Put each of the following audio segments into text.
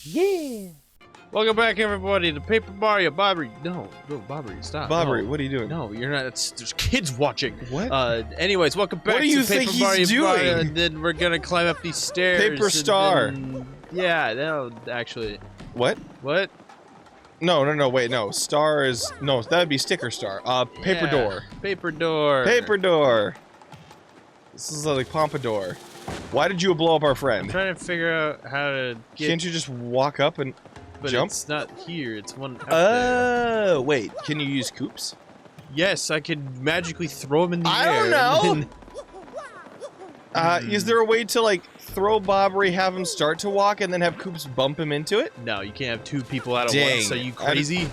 Yeah. Welcome back, everybody, to Paper Mario. Bobbery. No, Bobbery, stop. Bobbery, no. what are you doing? No, you're not. There's kids watching. What? Anyways, welcome back what do you to think Paper he's Mario. doing? And then we're gonna climb up these stairs. Paper Star. Yeah, no, actually. What? What? No, wait, no. Star is... No, that would be Sticker Star. Paper Yeah, Door. Paper Door. Paper Door. This is like Pompadour. Why did you blow up our friend? I'm trying to figure out how to get... Can't you just walk up and jump? It's not here. It's one up there. Oh, wait. Can you use coops? Yes, I could magically throw him in the air. I don't know. Is there a way to, like, throw Bobbery, have him start to walk, and then have coops bump him into it? No, you can't have two people out at Dang. once. Are you crazy?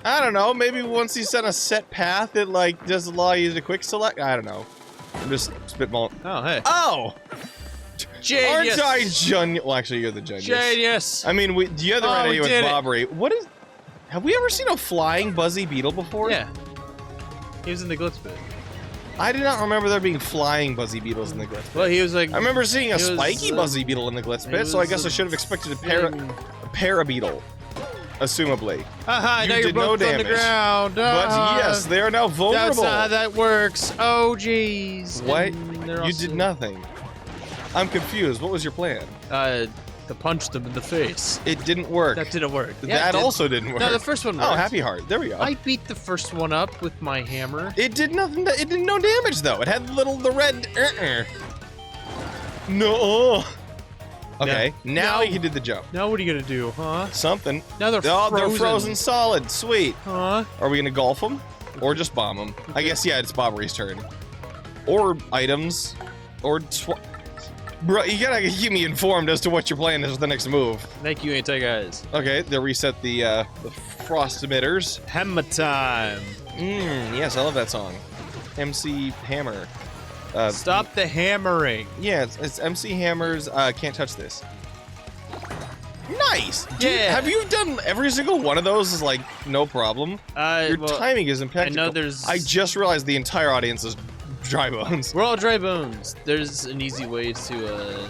I don't know. Maybe once he's on a set path, it, like, does allow you to quick select? I don't know. I'm just spitballing. Oh, hey. Oh! Genius. Aren't I genius? Well, actually, you're the genius. Genius. I mean, the other idea with Bobbery. What is... Have we ever seen a flying Buzzy Beetle before? Yeah. He was in the glitz pit. I do not remember there being flying Buzzy Beetles in the glitz pit. Well, he was like... I remember seeing a spiky Buzzy Beetle in the glitz pit, so I guess I should have expected a Parabeetle. Assumably. Haha, now you're both on the ground. But yes, they are now vulnerable. That's not how that works. Oh, jeez. What? You did nothing. I'm confused. What was your plan? To punch them in the face. It didn't work. That didn't work. That also didn't work. No, the first one worked. Oh, Happy Heart. There we go. I beat the first one up with my hammer. It did nothing. It did no damage though. It had the red. No. Okay. Now you did the jump. Now what are you gonna do, huh? Something. Now they're frozen. They're frozen solid. Sweet. Huh? Are we gonna golf them, or just bomb them? I guess it's Bobbery's turn. Or items, or. Bro, you gotta keep me informed as to what your plan is for the next move. Thank you, anti-guys. Okay, they'll reset the frost emitters. Hammer time. Yes, I love that song. MC Hammer. Stop the hammering. Yeah, it's MC Hammer's, Can't Touch This. Nice! Dude, Yeah. have you done every single one of those is like, no problem? Your timing is impeccable. I know there's... I just realized the entire audience is dry bones. We're all dry bones. There's an easy way to,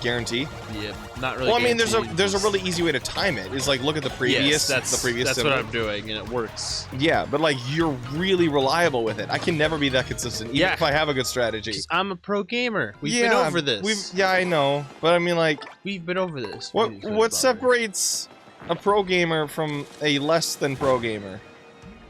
Guarantee? Yeah, not really. Well, I mean, there's a really easy way to time it. Is like, look at the previous, that's symbol. what I'm doing, and it works. Yeah, but like, you're really reliable with it. I can never be that consistent, even if I have a good strategy. I'm a pro gamer. We've been over this. Yeah, I know, but I mean, like, we've been over this. What separates a pro gamer from a less than pro gamer?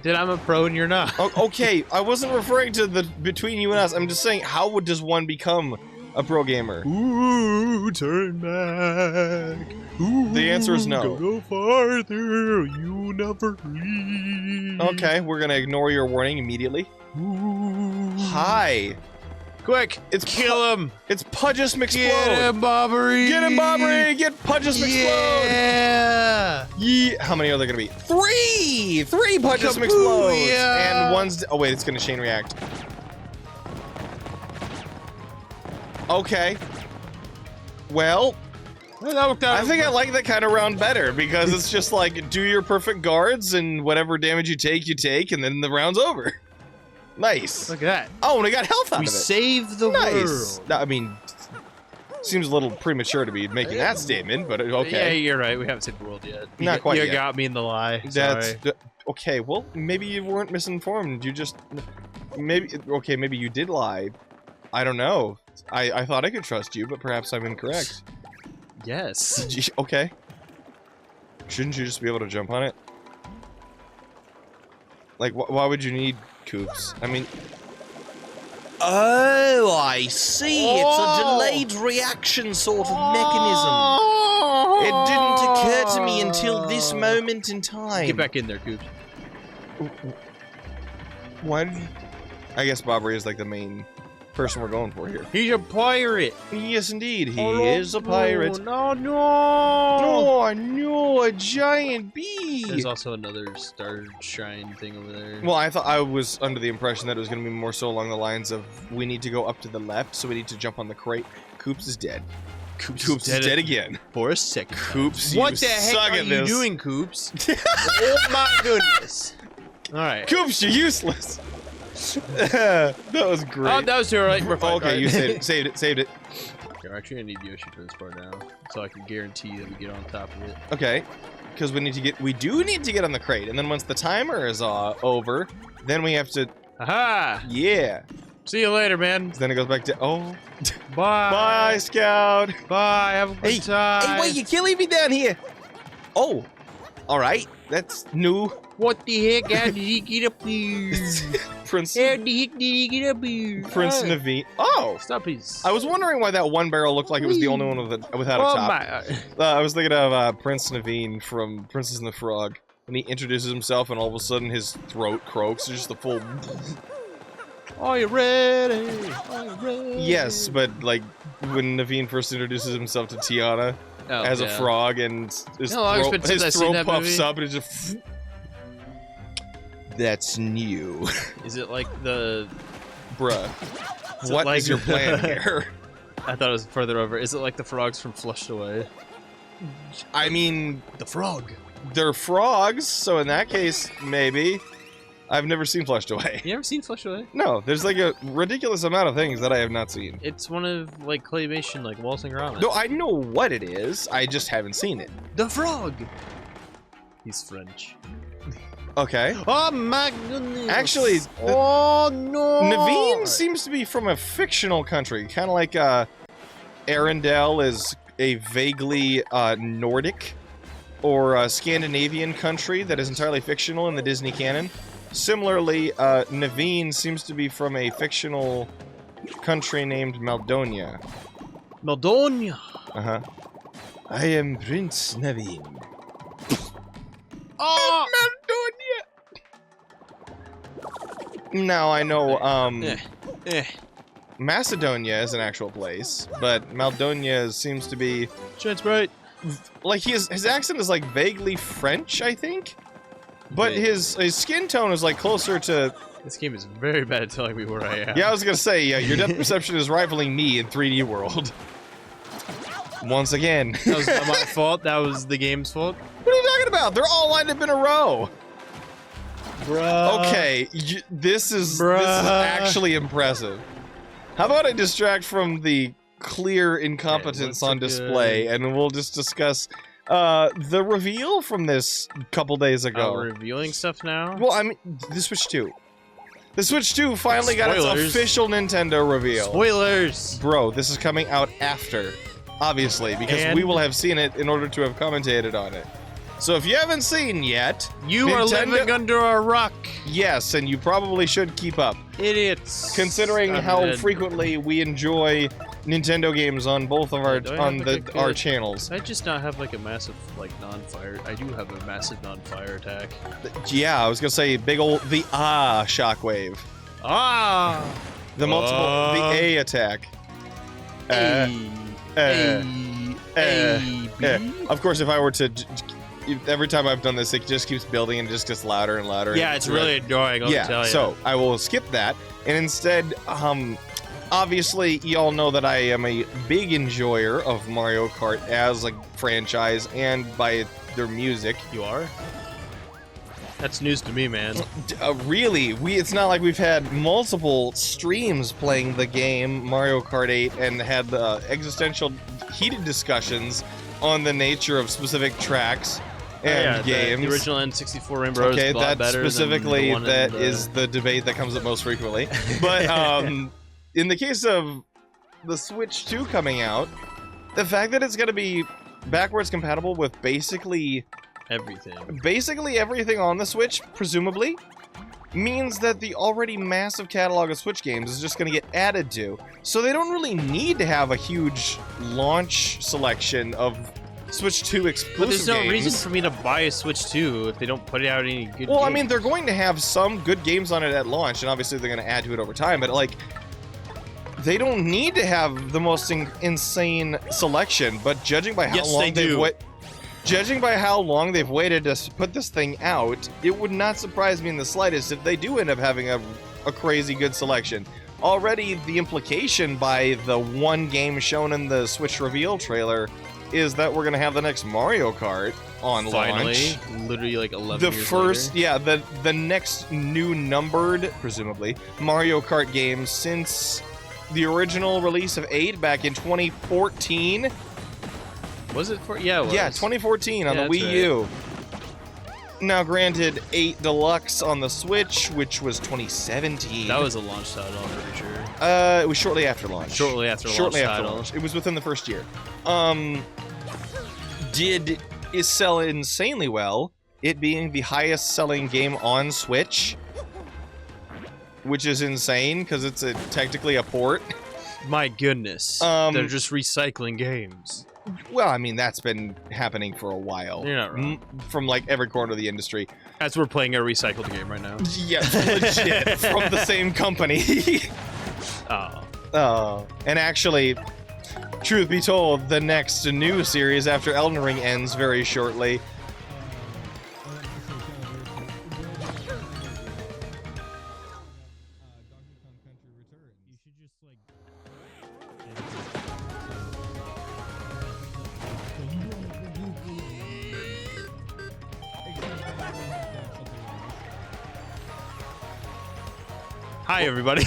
That I'm a pro and you're not. Okay, I wasn't referring to the between you and us. I'm just saying, how does one become a pro gamer? Ooh, turn back. Ooh, the answer is no. Go farther. You never leave. Okay, we're gonna ignore your warning immediately. Ooh. Hi. Quick, kill him. It's Pudgus McSplode. Get him, Bobbery. Get him, Bobbery. Get Pudgus McSplode. Yeah. How many are there gonna be? Three Pudgus McSplodes. Yeah. And one's. Oh wait, it's gonna chain react. Okay. Well, I think I like that kind of round better because it's just like do your perfect guards and whatever damage you take, and then the round's over. Nice. Look at that. Oh, and I got health out of it. We saved the world. I mean, seems a little premature to be making that statement, but okay. Yeah, you're right. We haven't saved the world yet. Not quite yet. You got me in the lie. That's Sorry. okay. Well, maybe you weren't misinformed. You just maybe you did lie. I don't know. I thought I could trust you, but perhaps I'm incorrect. Yes. Okay. Shouldn't you just be able to jump on it? Like, why would you need coops? I mean... Oh, I see. It's a delayed reaction sort of mechanism. It didn't occur to me until this moment in time. Get back in there, Coops. Why did you... I guess Bobbery is like the main person we're going for here. He's a pirate. Yes, indeed. He is a pirate. No, No, a giant bee. There's also another star shrine thing over there. Well, I was under the impression that it was going to be more so along the lines of we need to go up to the left, so we need to jump on the crate. Coops is dead. Coops is dead again. For a second. Coops, what the heck are you doing, Coops? Oh my goodness. Alright. Coops, you're useless. That was great. Oh, that was alright. We're fine. Okay, you saved it. You're actually gonna need Yoshi for this part now, so I can guarantee that we get on top of it. Okay, because we do need to get on the crate, and then once the timer is over, then we have to. Aha! Yeah. See you later, man. Then it goes back to Bye. Bye, Scout. Bye. Have a good time. Hey, wait! You can't leave me down here. Oh, all right. That's new. What the heck? How did he get up here? Prince. How the heck did he get up here? Prince Naveen. Oh! Stop, please. I was wondering why that one barrel looked like it was the only one without a top. I was thinking of Prince Naveen from Princess and the Frog. And he introduces himself and all of a sudden his throat croaks. It's just the full... Are you ready? Are you ready? Yes, but like when Naveen first introduces himself to Tiana as a frog and his throat puffs up and it just... That's new. Is it like the... Bruh. What is your plan here? I thought it was further over. Is it like the frogs from Flushed Away? I mean... The frog. They're frogs, so in that case, maybe. I've never seen Flushed Away. You ever seen Flushed Away? No, there's like a ridiculous amount of things that I have not seen. It's one of like claymation, like waltzing around. No, I know what it is. I just haven't seen it. The frog. He's French. Okay. Oh my goodness. Actually, oh no. Naveen seems to be from a fictional country, kind of like Arendelle is a vaguely Nordic or Scandinavian country that is entirely fictional in the Disney canon. Similarly, Naveen seems to be from a fictional country named Maldonia. Maldonia. Uh-huh. I am Prince Naveen. Oh! Maldonia! Now, I know, Macedonia is an actual place, but Maldonia seems to be... Chance bright. Like, his accent is, like, vaguely French, I think? But his skin tone is, like, closer to... This game is very bad at telling me where I am. Yeah, I was gonna say, your depth perception is rivaling me in 3D World. Once again. That was not my fault. That was the game's fault. What are you talking about? They're all lined up in a row. Bruh. Okay, this is actually impressive. How about I distract from the clear incompetence on display, and we'll just discuss the reveal from this couple days ago. We're revealing stuff now? Well, I mean, the Switch 2. The Switch 2 finally got its official Nintendo reveal. Spoilers! Bro, this is coming out after, obviously, because we will have seen it in order to have commentated on it. So if you haven't seen yet... You are living under a rock! Yes, and you probably should keep up. Idiots! Considering how frequently we enjoy Nintendo games on both of our channels. I just not have like a massive like non-fire. I do have a massive non-fire attack. Yeah, I was gonna say the shockwave. The multiple the A attack. Of course, if I were to every time I've done this, it just keeps building and it just gets louder and louder. Yeah, it's really annoying. I'll tell you. So I will skip that and instead obviously, y'all know that I am a big enjoyer of Mario Kart as a franchise and by their music. You are? That's news to me, man. Really? It's not like we've had multiple streams playing the game Mario Kart 8 and had existential heated discussions on the nature of specific tracks and games. The original N64 Rainbow is a lot better specifically than the one is the debate that comes up most frequently. But in the case of the Switch 2 coming out, the fact that it's going to be backwards compatible with basically everything on the Switch, presumably, means that the already massive catalog of Switch games is just going to get added to. So they don't really need to have a huge launch selection of Switch 2 exclusive games. But there's no reason for me to buy a Switch 2 if they don't put out any good games. Well, I mean, they're going to have some good games on it at launch, and obviously they're going to add to it over time, but like... They don't need to have the most insane selection, but judging by how long they've waited to put this thing out, it would not surprise me in the slightest if they do end up having a crazy good selection. Already, the implication by the one game shown in the Switch reveal trailer is that we're going to have the next Mario Kart on launch. Literally like 11 years later. The next new numbered, presumably, Mario Kart game since the original release of 8 back in 2014. Was it for? Yeah, it was. Yeah, 2014 on the that's Wii right. U. Now, granted, 8 Deluxe on the Switch, which was 2017. That was a launch title, I'm pretty sure. It was shortly after launch. Shortly after launch. It was within the first year. Is sell insanely well, it being the highest selling game on Switch, which is insane because it's technically a port. My goodness. They're just recycling games. Well, I mean, that's been happening for a while. You're not wrong. From like every corner of the industry. As we're playing a recycled game right now. Yeah, legit. From the same company. Oh. And actually, truth be told, the next new series after Elden Ring ends very shortly. Hi, everybody.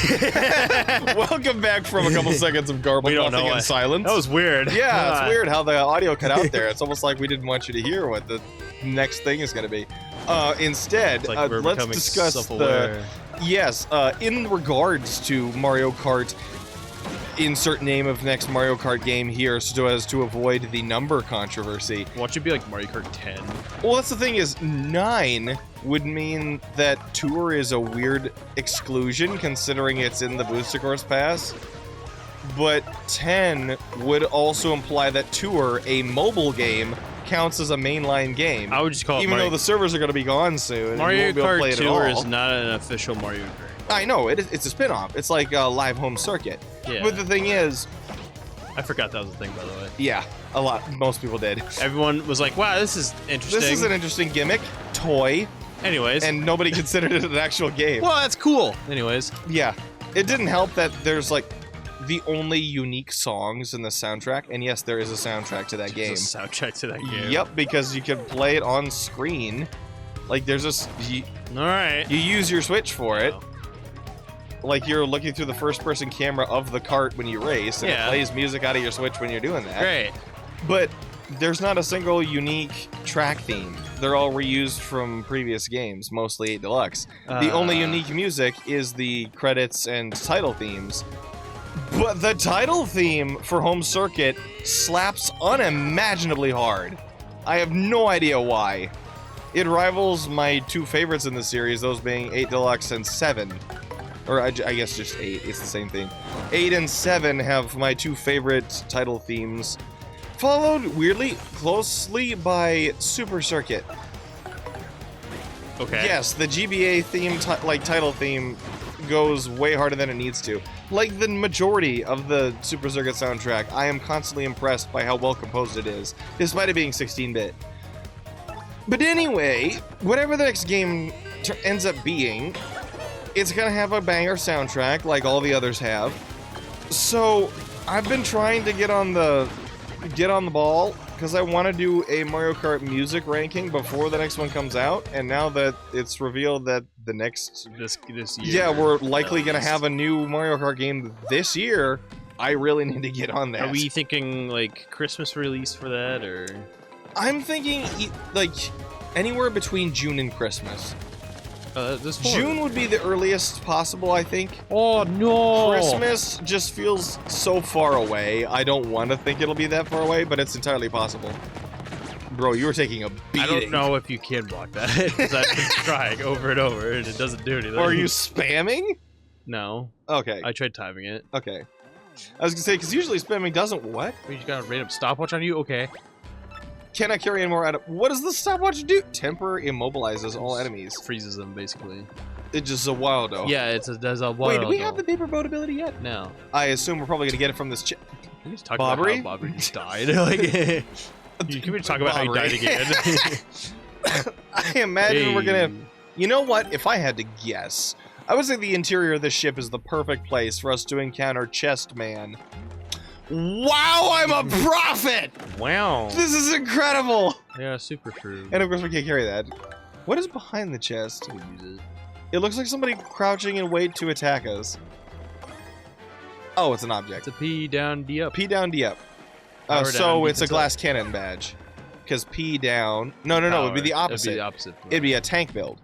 Welcome back from a couple seconds of garbled nothing and silence. That was weird. Yeah, it's weird how the audio cut out there. It's almost like we didn't want you to hear what the next thing is going to be. Instead, like let's discuss the... Yes, in regards to Mario Kart, insert name of next Mario Kart game here so as to avoid the number controversy. Watch it be like Mario Kart 10. Well, that's the thing is, 9 would mean that Tour is a weird exclusion considering it's in the Booster Course Pass. But 10 would also imply that Tour, a mobile game, counts as a mainline game. I would just call it even though the servers are going to be gone soon. Mario Kart Tour is not an official Mario Kart. I know, it's a spin-off. It's like a live home circuit. Yeah. But the thing is... I forgot that was a thing, by the way. Yeah, a lot. Most people did. Everyone was like, wow, this is interesting. This is an interesting gimmick. Toy. Anyways. And nobody considered it an actual game. Well, that's cool. Anyways. Yeah. It didn't help that there's, like, the only unique songs in the soundtrack. And yes, there is a soundtrack to that game. There's a soundtrack to that game. Yep, because you can play it on screen. Like, there's a... Alright. You use your Switch for it. Like, you're looking through the first-person camera of the cart when you race, and it plays music out of your Switch when you're doing that. Great. But there's not a single unique track theme. They're all reused from previous games, mostly 8 Deluxe. The only unique music is the credits and title themes. But the title theme for Home Circuit slaps unimaginably hard. I have no idea why. It rivals my 2 favorites in the series, those being 8 Deluxe and 7. Or I guess just 8, it's the same thing. 8 and 7 have my 2 favorite title themes, followed weirdly closely by Super Circuit. Okay. Yes, the GBA theme, title theme, goes way harder than it needs to. Like the majority of the Super Circuit soundtrack, I am constantly impressed by how well composed it is, despite it being 16-bit. But anyway, whatever the next game ends up being, it's gonna have a banger soundtrack like all the others have. So I've been trying to get on the ball because I want to do a Mario Kart music ranking before the next one comes out. And now that it's revealed that the next this year, yeah, we're likely gonna have a new Mario Kart game this year, I really need to get on that. Are we thinking like Christmas release for that, or? I'm thinking like anywhere between June and Christmas. June would be the earliest possible, I think. Oh, no! Christmas just feels so far away. I don't want to think it'll be that far away, but it's entirely possible. Bro, you were taking a beating. I don't know if you can block that, because I've been trying over and over, and it doesn't do anything. Are you spamming? No. Okay. I tried timing it. Okay. I was gonna say, because usually spamming doesn't what? You just got a random stopwatch on you? Okay. Cannot carry any more items. What does the stopwatch do? Temper immobilizes all enemies. Freezes them, basically. It's just a wildo. Yeah, does a wildo. Wait, do we have the paper boat ability yet? No. I assume we're probably gonna get it from this Can we just talk about how Bobbery just died? Like, can we just talk about how he died again? I imagine we're gonna... You know what? If I had to guess, I would say the interior of this ship is the perfect place for us to encounter Chest Man. Wow, I'm a prophet! Wow. This is incredible! Yeah, super true. And of course we can't carry that. What is behind the chest? Use it. It looks like somebody crouching in wait to attack us. Oh, it's an object. It's a P down, D up. P down, D up. Power So down, it's a defense glass up. cannon badge. Because P down... No, it'd be the opposite. It'd be the opposite. It'd be a tank build.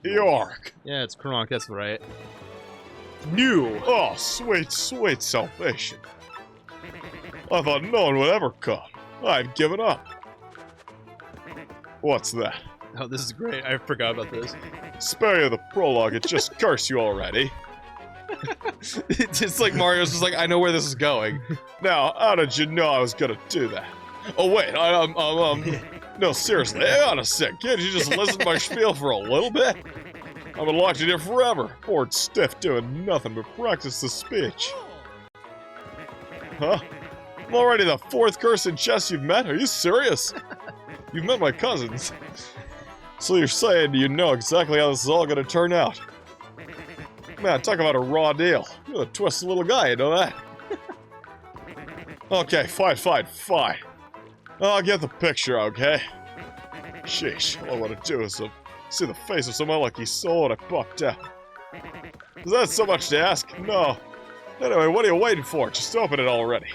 York. Yeah, it's Kronk, that's right. New. Oh, sweet, sweet salvation. I thought no one would ever come. I've given up. What's that? Oh, this is great. I forgot about this. Spare you the prologue, it just cursed you already. It's like Mario's just like, I know where this is going. Now, how did you know I was gonna do that? Oh wait, no, seriously, hang on a sec. Can't you just listen to my spiel for a little bit? I've been locked in here forever, bored stiff doing nothing but practice the speech. Huh? I'm already the 4th curse in chess you've met? Are you serious? You've met my cousins. So you're saying you know exactly how this is all gonna turn out? Man, talk about a raw deal. You're a twisted little guy, you know that? Okay, fine. I'll get the picture, okay? Sheesh, all I want to do is see the face of some unlucky soul and I popped out. Is that so much to ask? No. Anyway, what are you waiting for? Just open it already.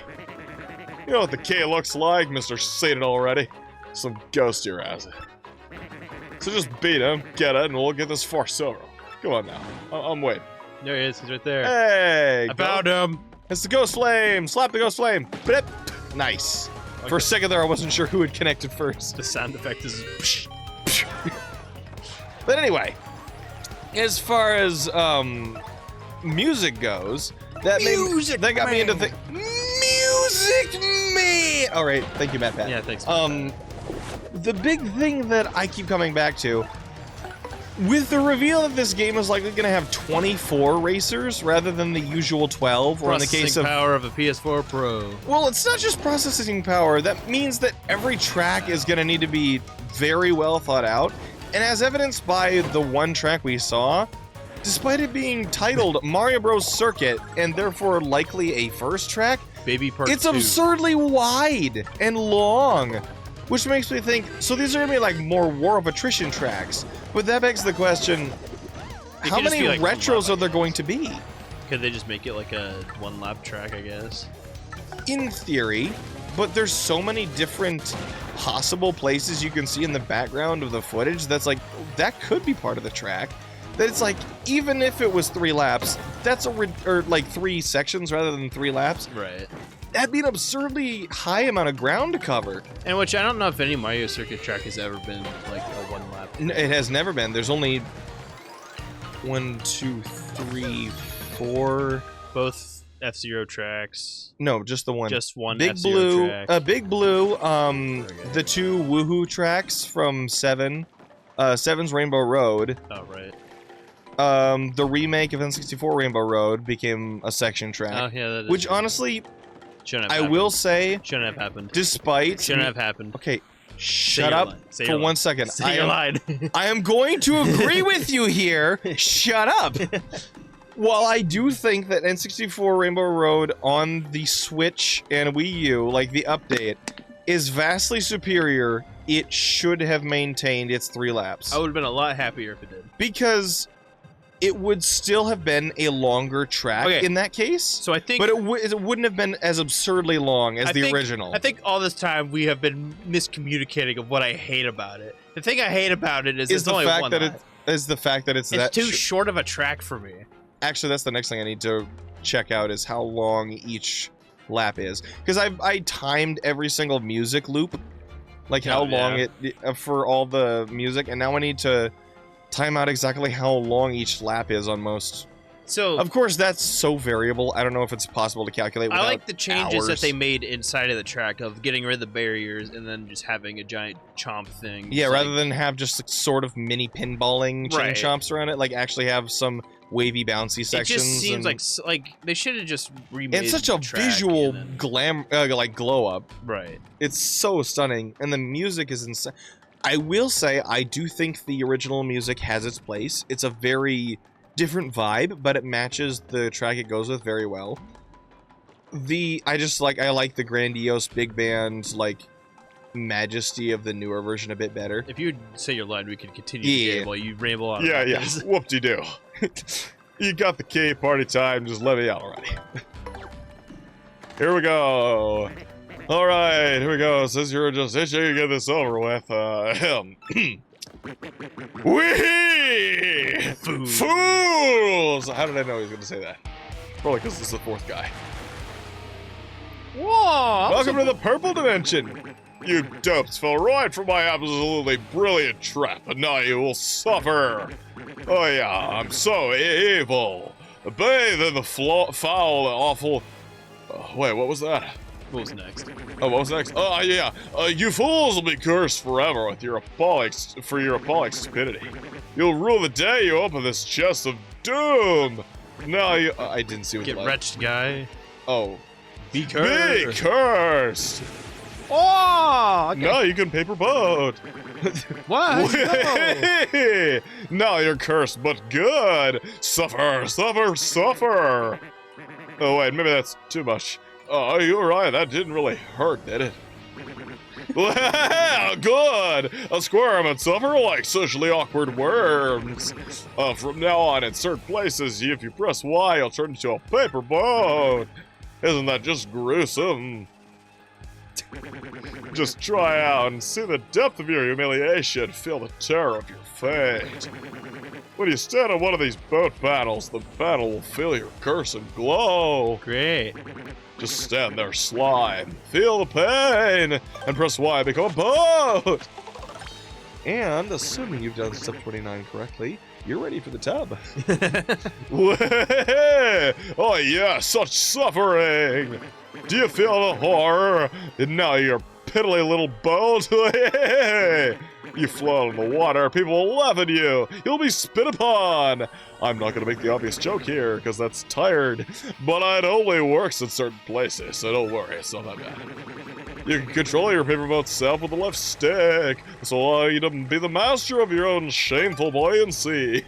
You know what the key looks like, Mr. Seen It Already? Some ghost here has it. So just beat him, get it, and we'll get this farce over. Come on now. I'm waiting. There he is. He's right there. Hey! I found him. It's the ghost flame! Slap the ghost flame! Blip. Nice. Okay. For a second there, I wasn't sure who had connected first. The sound effect is... But anyway, as far as music goes, that got me into music man. All right, thank you, Matt Pat. Yeah, thanks. The big thing that I keep coming back to, with the reveal that this game is likely going to have 24 racers rather than the usual 12, or in the case of power of a PS4 Pro. Well, it's not just processing power. That means that every track is going to need to be very well thought out. And as evidenced by the one track we saw, despite it being titled Mario Bros. Circuit, and therefore likely a first track, Baby Part it's 2. absurdly wide and long. Which makes me think, so these are going to be like more War of Attrition tracks. But that begs the question, how many like retros are there going to be? Could they just make it like a one-lap track, I guess? In theory, but there's so many different possible places you can see in the background of the footage that's like, that could be part of the track. That it's like, even if it was 3 laps, that's or like 3 sections rather than 3 laps. Right. That'd be an absurdly high amount of ground to cover. And which I don't know if any Mario Circuit track has ever been like a one-lap. It has never been. There's only 1, 2, 3, 4. Both F-Zero tracks. No, just the one. Just one Big F-Zero Blue. track. Big Blue. Okay. The 2 Woohoo tracks from 7. 7's Rainbow Road. Oh right. The remake of N64 Rainbow Road became a section track. Oh yeah, that is Which true. honestly, Shouldn't have I happened. will say, Shouldn't have happened. despite Shouldn't have happened. Okay, Say shut your up line. Say for your 1 line. second. Say your line. I am going to agree with you here. Shut up. While I do think that N64 Rainbow Road on the Switch and Wii U, like the update, is vastly superior, it should have maintained its 3 laps. I would have been a lot happier if it did. Because it would still have been a longer track in that case. So I think, But it wouldn't have been as absurdly long as the original. I think all this time we have been miscommunicating of what I hate about it. The thing I hate about it is it's the only fact one that lap. is the fact that it's that too short of a track for me. Actually, that's the next thing I need to check out is how long each lap is, because I timed every single music loop, like how long it for all the music, and now I need to time out exactly how long each lap is on most. So of course that's so variable. I don't know if it's possible to calculate. I like the changes that hours. they made inside of the track of getting rid of the barriers and then just having a giant chomp thing. Yeah, It's rather like, than have just like, sort of mini pinballing chain Right. chomps around it, like actually have some wavy bouncy it sections. just seems and, like they should have just remade it's such the a track visual and then- like glow up. right. It's so stunning, and the music is insane. I will say, I do think the original music has its place. It's a very different vibe, but it matches the track it goes with very well. I like the grandiose big band, like, majesty of the newer version a bit better. If you say your line, we could continue Yeah. the game while you ramble on. Whoop-de-doo. You got the key, party time, just let me out already. Here we go. Alright, here we go. Since you're just itching to get this over with, Wee! Fools! How did I know he was going to say that? Probably because this is the fourth guy. Whoa! Welcome to the purple dimension! You dopes fell right for my absolutely brilliant trap, and now you will suffer! Oh yeah, I'm so evil! Bathe in the foul and awful... wait, what was that? What was next? Oh, what was next? Oh, yeah. You fools will be cursed forever with your appalling stupidity. You'll rue the day you open this chest of doom! Now you... I didn't see what Get wretched, guy. Oh. Be cursed! Be cursed! Oh! Okay. Now you can paper boat! What? No. Now you're cursed, but good! Suffer, suffer, suffer! Oh, wait, maybe that's too much. Oh, you're right, that didn't really hurt, did it? Well, good! A squirm and suffer like socially awkward worms. From now on, in certain places, if you press Y, you'll turn into a paper boat. Isn't that just gruesome? Just try out and see the depth of your humiliation, feel the terror of your fate. When you stand on one of these boat panels, the panel will feel your curse and glow. Great. Just stand there, slime, feel the pain, and press Y to become a boat! And, assuming you've done step 29 correctly, you're ready for the tub. Oh yeah, such suffering! Do you feel the horror? And now you're piddly little boat? You float in the water, people will laugh at you. You'll be spit upon. I'm not going to make the obvious joke here, because that's tired. But it only works in certain places, so don't worry, it's not that bad. You can control your paperboat self with the left stick. This will allow you to be the master of your own shameful buoyancy.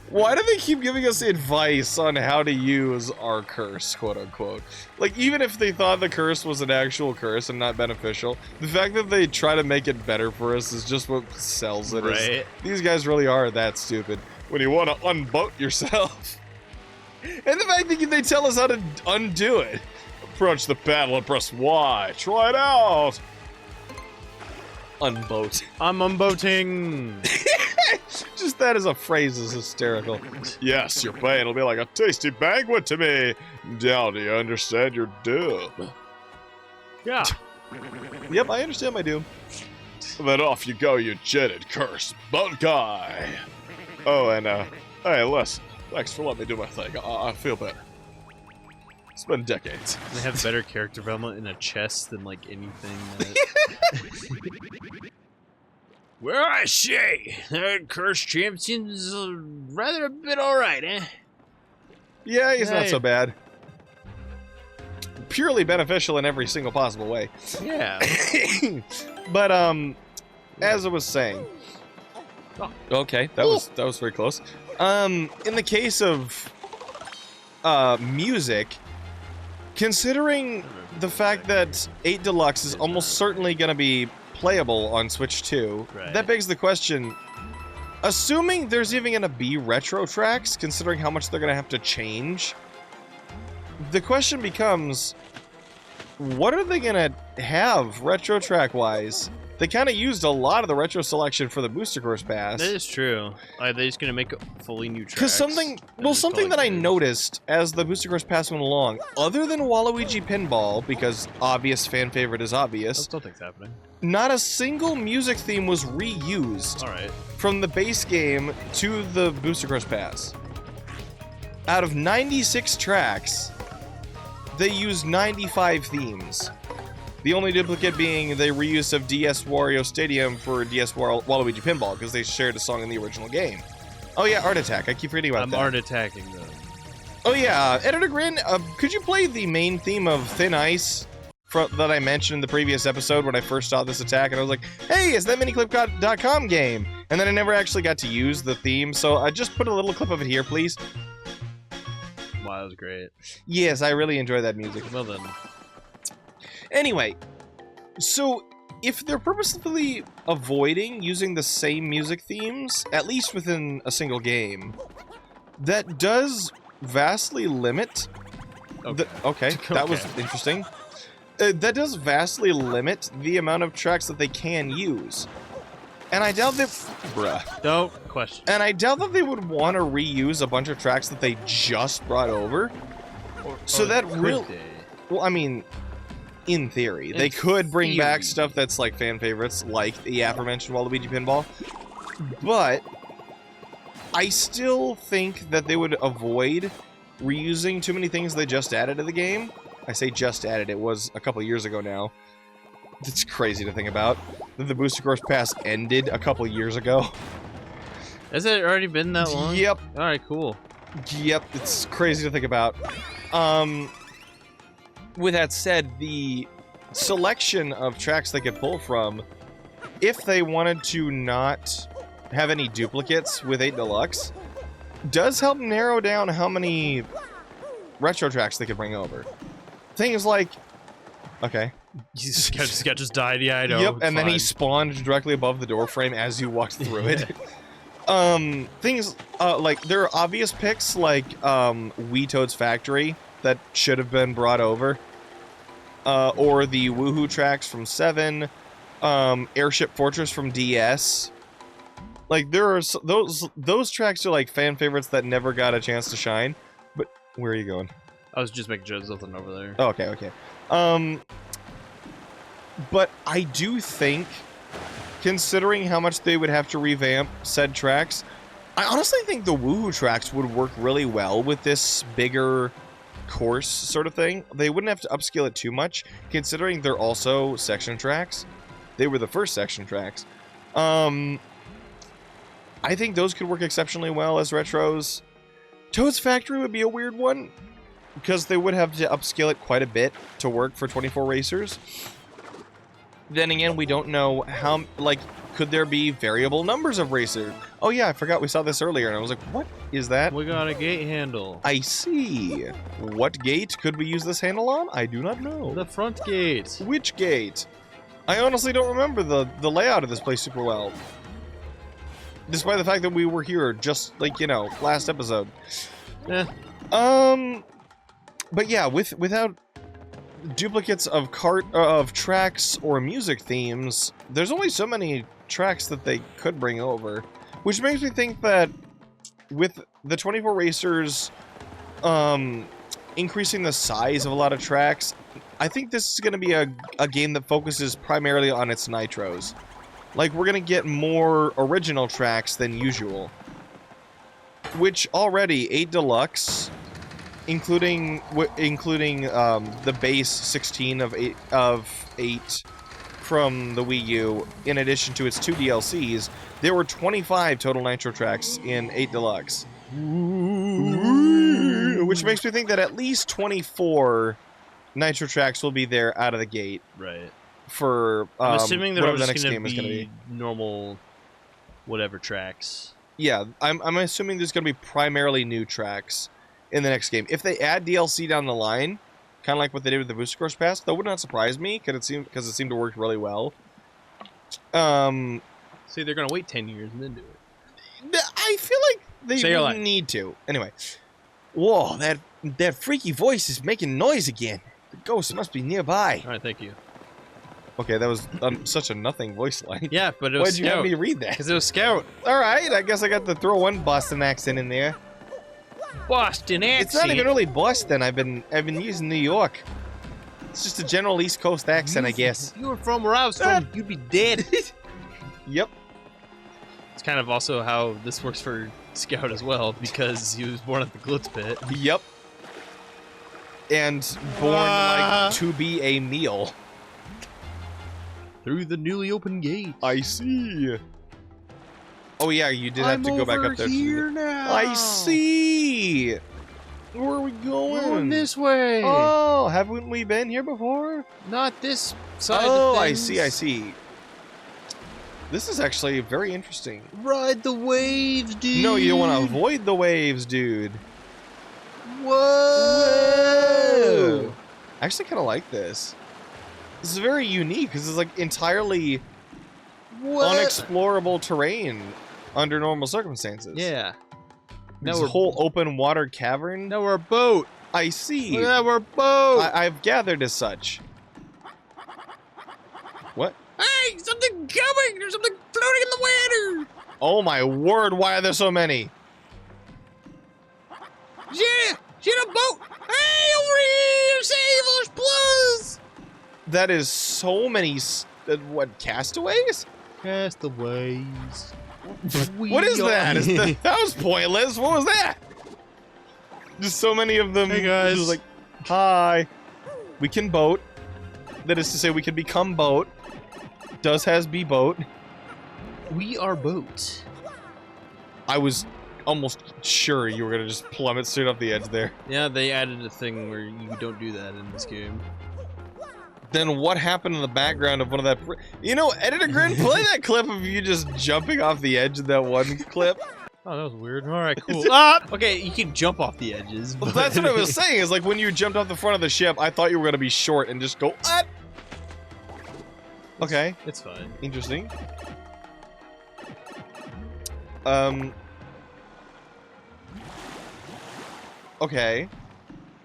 Why do they keep giving us advice on how to use our curse, quote-unquote? Like, even if they thought the curse was an actual curse and not beneficial, the fact that they try to make it better for us is just what sells it. Right. These guys really are that stupid. When you want to unboat yourself. And the fact that they tell us how to undo it. Approach the paddle and press Y. Try it out. Unboat. I'm unboating. Just that as a phrase is hysterical. Yes, your pain will be like a tasty banquet to me. Now, do you understand your doom? Yeah. Yep, I understand my doom. Then off you go, you jetted, cursed boat guy. Oh, and, hey, Les, thanks for letting me do my thing. I feel better. It's been decades. They have better character development in a chest than, like, anything that... Well, I say, that cursed champ seems rather a bit alright, eh? Yeah, he's not so bad. Purely beneficial in every single possible way. Yeah. But, as I was saying... Oh, okay, that was very close. In the case of, music, considering the fact that 8 Deluxe is almost certainly going to be playable on Switch 2, right. That begs the question, assuming there's even going to be retro tracks, considering how much they're going to have to change, the question becomes, what are they going to have retro track-wise? They kind of used a lot of the retro selection for the Booster Course Pass. That is true. Are they just going to make fully new tracks? Because something that I noticed as the Booster Course Pass went along, other than Waluigi Pinball, because obvious fan favorite is obvious, I still think's happening. Not a single music theme was reused from the base game to the Booster Course Pass. Out of 96 tracks, they used 95 themes. The only duplicate being the reuse of DS Wario Stadium for DS Waluigi Pinball, because they shared a song in the original game. Oh yeah, Art Attack. I keep forgetting about that. I'm art attacking them. Oh yeah, Editor Grin, could you play the main theme of Thin Ice that I mentioned in the previous episode when I first saw this attack? And I was like, hey, it's that miniclip.com game. And then I never actually got to use the theme, so I just put a little clip of it here, please. Wow, that was great. Yes, I really enjoy that music. Well then. Anyway, so if they're purposefully avoiding using the same music themes, at least within a single game, that does vastly limit... Okay, that was interesting. That does vastly limit the amount of tracks that they can use. And I doubt that... Bruh. Don't question. And I doubt that they would want to reuse a bunch of tracks that they just brought over. So that really... Well, I mean, in theory. They could bring back stuff that's like fan favorites, like the aforementioned Waluigi Pinball. But I still think that they would avoid reusing too many things they just added to the game. I say just added, it was a couple years ago now. It's crazy to think about. That the Booster Course Pass ended a couple years ago. Has it already been that long? Yep. Alright, cool. Yep, it's crazy to think about. With that said, the selection of tracks they could pull from, if they wanted to not have any duplicates with 8 Deluxe, does help narrow down how many retro tracks they could bring over. Things like... Okay. Scout just died, yeah, I know. Yep, and then he spawned directly above the doorframe as you walked through it. Things, like, there are obvious picks, like, Wii Toad's Factory, that should have been brought over. Or the Woohoo tracks from 7, Airship Fortress from DS. Like, there are... Those tracks are, like, fan favorites that never got a chance to shine. But, where are you going? I was just making sure there's nothing over there. Oh, okay, okay. But I do think, considering how much they would have to revamp said tracks, I honestly think the Woohoo tracks would work really well with this bigger course sort of thing. They wouldn't have to upscale it too much, considering they're also section tracks. They were the first section tracks. I think those could work exceptionally well as retros. Toad's Factory would be a weird one, because they would have to upscale it quite a bit to work for 24 racers. Then again, we don't know how, like, could there be variable numbers of racers? Oh yeah, I forgot we saw this earlier, and I was like, what is that? We got a gate handle. I see. What gate could we use this handle on? I do not know. The front gate. Which gate? I honestly don't remember the layout of this place super well. Despite the fact that we were here just, like, you know, last episode. Eh. But yeah, without duplicates of tracks or music themes, there's only so many tracks that they could bring over, which makes me think that with the 24 racers increasing the size of a lot of tracks, I think this is going to be a game that focuses primarily on its nitros. Like, we're going to get more original tracks than usual, which already 8 Deluxe, including the base 16 of 8 from the Wii U, in addition to its 2 DLCs, there were 25 total Nitro tracks in 8 Deluxe. Which makes me think that at least 24 Nitro tracks will be there out of the gate. Right. For I'm assuming they're the just next gonna game is going to be. Normal whatever tracks. Yeah, I'm assuming there's going to be primarily new tracks in the next game. If they add DLC down the line, kind of like what they did with the Booster Course Pass, that would not surprise me, because it seemed to work really well. See, they're gonna wait 10 years and then do it. I feel like they really need to. Anyway. Whoa, that freaky voice is making noise again. The ghost must be nearby. Alright, thank you. Okay, that was such a nothing voice line. Yeah, but it was Why'd you have me read that? Because it was Scout. Alright, I guess I got to throw one Boston accent in there. Boston accent? It's not even really Boston. I've been using New York. It's just a general East Coast accent, I guess. If you were from where I was from, you'd be dead. Yep. It's kind of also how this works for Scout as well, because he was born at the Glitz Pit. Yep. And born, like, to be a meal. Through the newly opened gate. I see. Oh yeah, you did have to go back up there. Here now. I see. Where are we going? This way. Oh, haven't we been here before? Not this side Oh, of I things. see, I see. This is actually very interesting. Ride the waves, dude. No, you don't want to avoid the waves, dude. Whoa. I actually kind of like this. This is very unique because it's like entirely unexplorable terrain under normal circumstances. Yeah. Now This we're whole open water cavern? Now we're a boat. I see. Yeah, we're a boat. I've gathered as such. What? Hey, something coming! There's something floating in the water! Oh my word, why are there so many? Yeah! Get a boat! Hey, over here! Save us, plus! That is so many, what, castaways? Castaways. What is that? That was pointless. What was that? Just so many of them. Hey, guys. Just like, hi. We can boat. That is to say, we can become boat. Does has be boat. We are boat. I was almost sure you were gonna just plummet straight off the edge there. Yeah, they added a thing where you don't do that in this game. Then what happened in the background of one of that? You know, Editor Grin, play that clip of you just jumping off the edge of that one clip. Oh, that was weird. All right, cool. Ah! Okay, you can jump off the edges. Well, that's what I was saying. Is like when you jumped off the front of the ship, I thought you were gonna be short and just go. Ah! Okay, It's fine. interesting. Okay.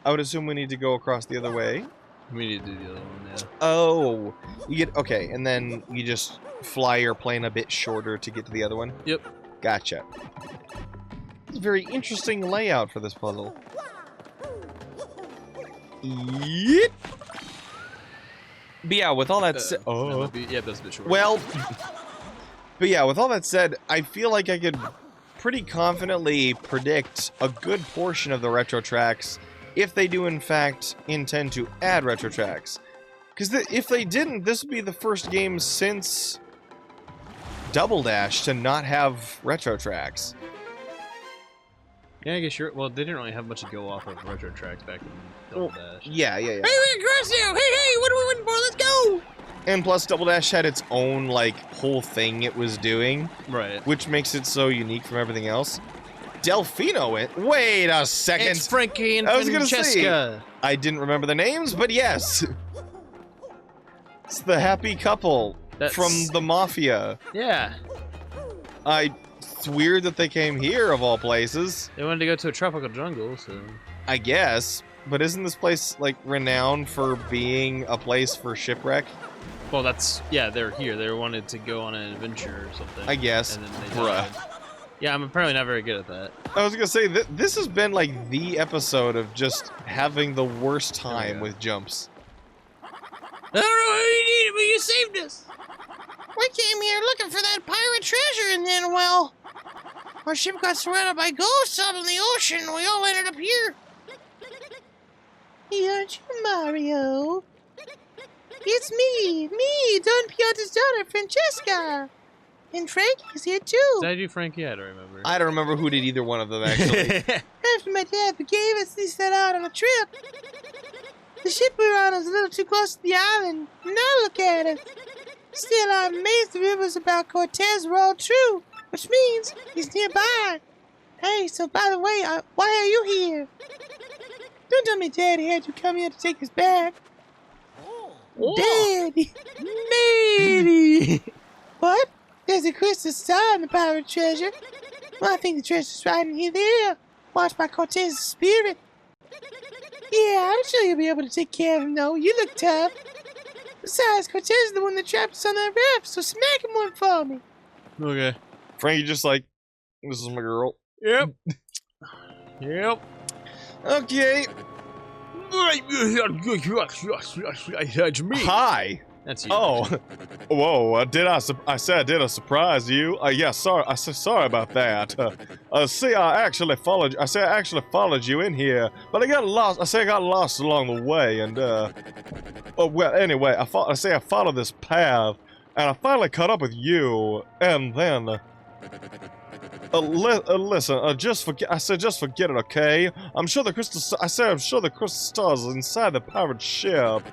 I would assume we need to go across the other way. We need to do the other one, yeah. Oh, you get okay, and then you just fly your plane a bit shorter to get to the other one. Yep. Gotcha. It's a very interesting layout for this puzzle. Yeet. But yeah, with all that said, Yeah, that's a bit short. well, but yeah, with all that said, I feel like I could pretty confidently predict a good portion of the retro tracks if they do in fact intend to add retro tracks. Because if they didn't, this would be the first game since Double Dash to not have retro tracks. Yeah, I guess you're. Well, they didn't really have much to go off of retro tracks back in Double Dash. Yeah. Hey, we across you! Hey, what are we waiting for? Let's go! And plus, Double Dash had its own, like, whole thing it was doing. Right. Which makes it so unique from everything else. Delfino Wait a second! It's Frankie and I was gonna Francesca. say, I didn't remember the names, but yes! It's the happy couple from the Mafia. Yeah. It's weird that they came here, of all places. They wanted to go to a tropical jungle, so... I guess. But isn't this place, like, renowned for being a place for shipwreck? Well, that's... Yeah, they're here. They wanted to go on an adventure or something. I guess. And then they died. Yeah, I'm apparently not very good at that. I was gonna say, this has been, like, the episode of just having the worst time with jumps. I don't know how you need it, but you saved us! We came here looking for that pirate treasure, and then, well... Our ship got surrounded by ghosts out in the ocean, and we all ended up here. Aren't you Mario? It's me, Don Piot's daughter, Francesca. And Frankie's here too. Did I do Frankie? I don't remember. I don't remember who did either one of them, actually. After my dad forgave us, he set out on a trip. The ship we were on was a little too close to the island. Now look at it. Still, I'm amazed the rumors about Cortez were all true, which means he's nearby. Hey, so by the way, why are you here? Don't tell me Daddy had you come here to take us back. Daddy! Daddy! What? There's a crystal star in the pirate treasure. Well, I think the treasure's right in here there. Watched by Cortez's spirit. Yeah, I'm sure you'll be able to take care of him, though. You look tough. Besides, Cortez is the one that trapped us on that raft, so smack him one for me. Okay. Frankie just like, this is my girl. Yep. Yep. Okay. That's me. Hi. That's you. Oh. Whoa, I said I did a surprise you. Yeah, sorry. I said sorry about that. See, I actually followed you in here, but I got lost. I got lost along the way, and oh well. Anyway, I followed this path, and I finally caught up with you, and then. Listen, just forget it, okay? I'm sure the crystal stars is inside the pirate ship.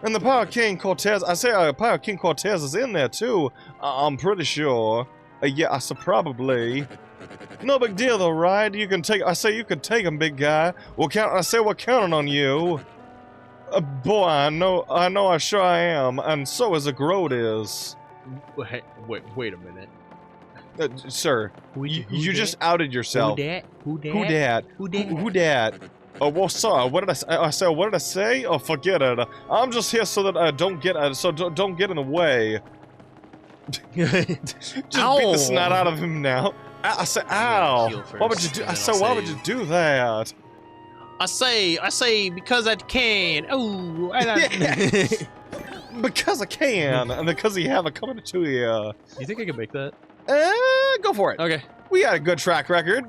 And the Pirate King Cortez, Pirate King Cortez is in there too. I'm pretty sure. Yeah, probably. No big deal though, right? You can take him, big guy. We're counting on you. Boy, I know, I sure I am, and so is the Grotto is. Wait a minute. Sir, Who you dat? just outed yourself. Who dat? Who dat? Who dat? Oh, well, sir, what did I say? I said, what did I say? Oh, forget it. I'm just here so that I don't get don't get in the way. Just beat the snot out of him now. I said, ow. Why would you do? I said, why would you do that? I say, because I can. Oh, Because I can, and because you have a coming to you. You think I can make that? Go for it. Okay. We got a good track record.